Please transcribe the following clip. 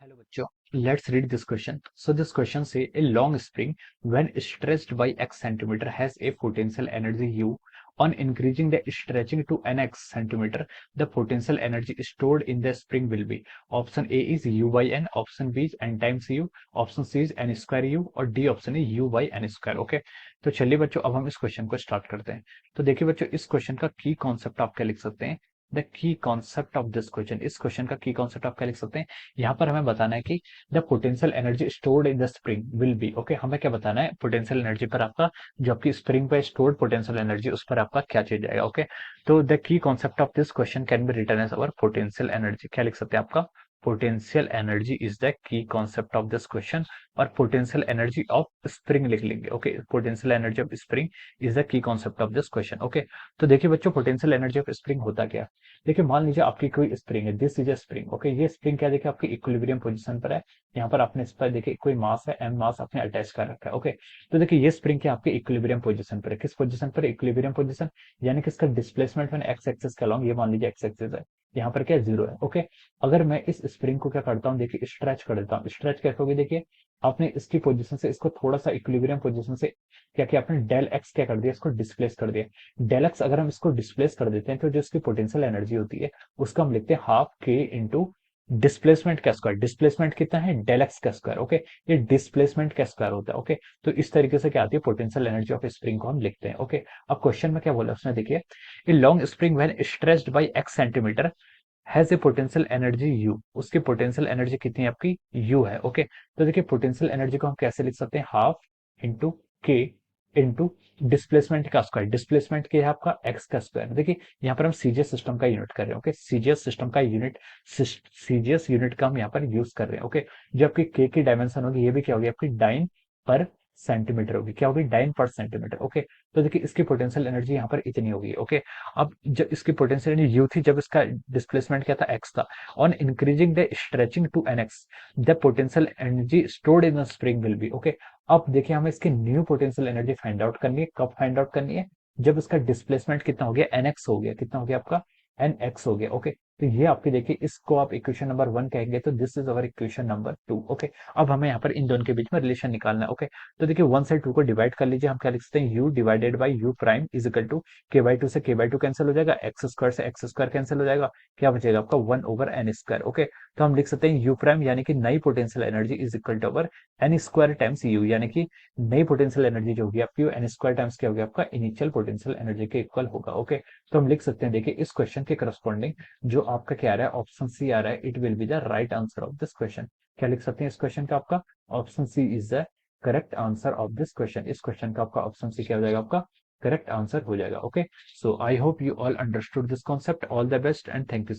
Hello बच्चों, let's read this question. So this question say a long spring when stretched by x centimeter has a potential energy U. On increasing the stretching to nx centimeter, the potential energy stored in the spring will be. Option A is U by n, option B is n times U, option C is n square U और D option है U by n square. Okay, तो चलिए बच्चों अब हम इस question को start करते हैं. तो देखिए बच्चों इस क्वेश्चन का की कॉन्सेप्ट आप क्या लिख सकते हैं. The key concept of this question, इस क्वेश्चन का की कॉन्सेप्ट आप क्या लिख सकते हैं. यहाँ पर हमें बताना है कि the potential energy stored in the spring will be. Okay, हमें क्या बताना है, पोटेंशियल एनर्जी पर आपका जो आपकी स्प्रिंग पर स्टोर्ड पोटेंशियल एनर्जी उस पर आपका क्या चेंज आएगा. ओके, तो the key concept of this question can be written as our potential energy. क्या लिख सकते हैं आपका, potential energy is the key concept of this question. और पोटेंशियल एनर्जी ऑफ स्प्रिंग लिख लेंगे. Okay, potential energy of spring is the key concept of this question. Okay, तो देखिए बच्चों पोटेंशियल एनर्जी ऑफ स्प्रिंग होता क्या है. देखिए मान लीजिए आपकी कोई स्प्रिंग है, this is a spring. Okay, ये स्प्रिंग क्या देखिए आपकी इक्विलिब्रियम पोजीशन पर है. यहाँ पर आपने इस पर देखिए कोई मास है, एम मास आपने अटैच कर रखा है. ओके, तो देखिए ये स्प्रिंग क्या आपकी इक्विलिब्रियम पोजीशन पर है. किस पोजीशन पर, इक्विलिब्रियम पोजीशन, यानी कि इसका डिस्प्लेसमेंट मैंने एक्स एक्सिस के अलॉन्ग, ये मान लीजिए एक्स एक्सिस है, यहाँ पर क्या जीरो है. ओके, अगर मैं इस स्प्रिंग को क्या करता हूँ, देखिए स्ट्रेच कर देता हूँ. स्ट्रेच कैसे होगी, देखिए आपने इसकी पोजीशन से इसको थोड़ा सा इक्विलिब्रियम पोजीशन से क्या किया आपने, डेल एक्स क्या कर दिया, इसको डिस्प्लेस कर दिया. डेल एक्स अगर हम इसको डिस्प्लेस कर देते हैं तो जो इसकी पोटेंशियल एनर्जी होती है उसका हम लिखते हैं हाफ के इंटू डिस्प्लेसमेंट का स्क्वायर. डिस्प्लेसमेंट कितना है, डेल एक्स का स्क्वायर. ओके, ये डिस्प्लेसमेंट का स्क्वायर होता है. ओके, तो इस तरीके से क्या आती है, पोटेंशियल एनर्जी ऑफ स्प्रिंग को हम लिखते हैं. ओके, अब क्वेश्चन में क्या बोला उसने, देखिए a long spring when stretched by x centimetre has a potential energy U. उसकी पोटेंशियल एनर्जी कितनी है आपकी, यू है. ओके, तो देखिए पोटेंशियल एनर्जी को हम कैसे लिख सकते हैं, हाफ इंटू के इंटू डिस्प्लेसमेंट का स्क्वायर. डिस्प्लेसमेंट क्या है आपका, एक्स का स्क्वायर. देखिए यहाँ पर हम सीजीएस सिस्टम का यूनिट कर रहे हैं. ओके, सीजीएस सिस्टम का यूनिट, सीजीएस यूनिट का हम यहाँ पर यूज कर रहे हैं. ओके, जो आपकी के की डायमेंशन होगी ये भी क्या होगी आपकी, डाइन पर सेंटीमीटर होगी. क्या होगी, डाइन पर सेंटीमीटर. ओके, तो देखिए इसकी पोटेंशियल एनर्जी यहाँ पर इतनी होगी. ओके, अब जब इसकी पोटेंशियल एनर्जी यू थी, जब इसका डिस्प्लेसमेंट क्या था, एक्स था. On increasing the stretching to n x, the potential energy stored in the spring will be. Okay, अब देखिए हमें इसकी new potential energy find out करनी है. कब फाइंड आउट करनी है, जब इसका डिस्प्लेसमेंट कितना हो गया, एन एक्स हो गया. कितना हो गया आपका, एन एक्स हो गया. ओके, तो ये आपकी देखिए इसको आप इक्वेशन नंबर 1 कहेंगे, तो this is our equation number 2. Okay, अब हमें यहाँ पर इन दोनों के बीच में रिलेशन निकालना है. ओके, तो देखिए 1 से 2 को डिवाइड कर लीजिए. हम क्या लिख सकते हैं, u divided by u prime is equal to k by 2 से के बाई 2 कैंसिल हो जाएगा, एक्स स्क्वायर से एक्स स्क्वायर कैंसिल हो जाएगा, क्या बचेगा आपका 1 ओवर एन स्क्वायर. ओके, तो हम लिख सकते हैं u प्राइम यानी कि नई potential energy is equal to over n square times u, यानी कि नई पोटेंशियल एनर्जी जो होगी आपकी एन स्क्वायर टाइम्स क्या होगी आपका, इनिशियल पोटेंशियल एनर्जी के इक्वल होगा. ओके, तो हम लिख सकते हैं देखिए इस क्वेश्चन के करस्पॉन्डिंग जो आपका क्या आ रहा है, ऑप्शन सी आ रहा है, it will be the right answer of this question. क्या लिख सकते हैं इस क्वेश्चन का, आपका option C is the correct answer of this question. इस क्वेश्चन का आपका ऑप्शन सी क्या हो जाएगा, आपका करेक्ट आंसर हो जाएगा. Okay, so I hope you all understood this concept. All the best and thank you.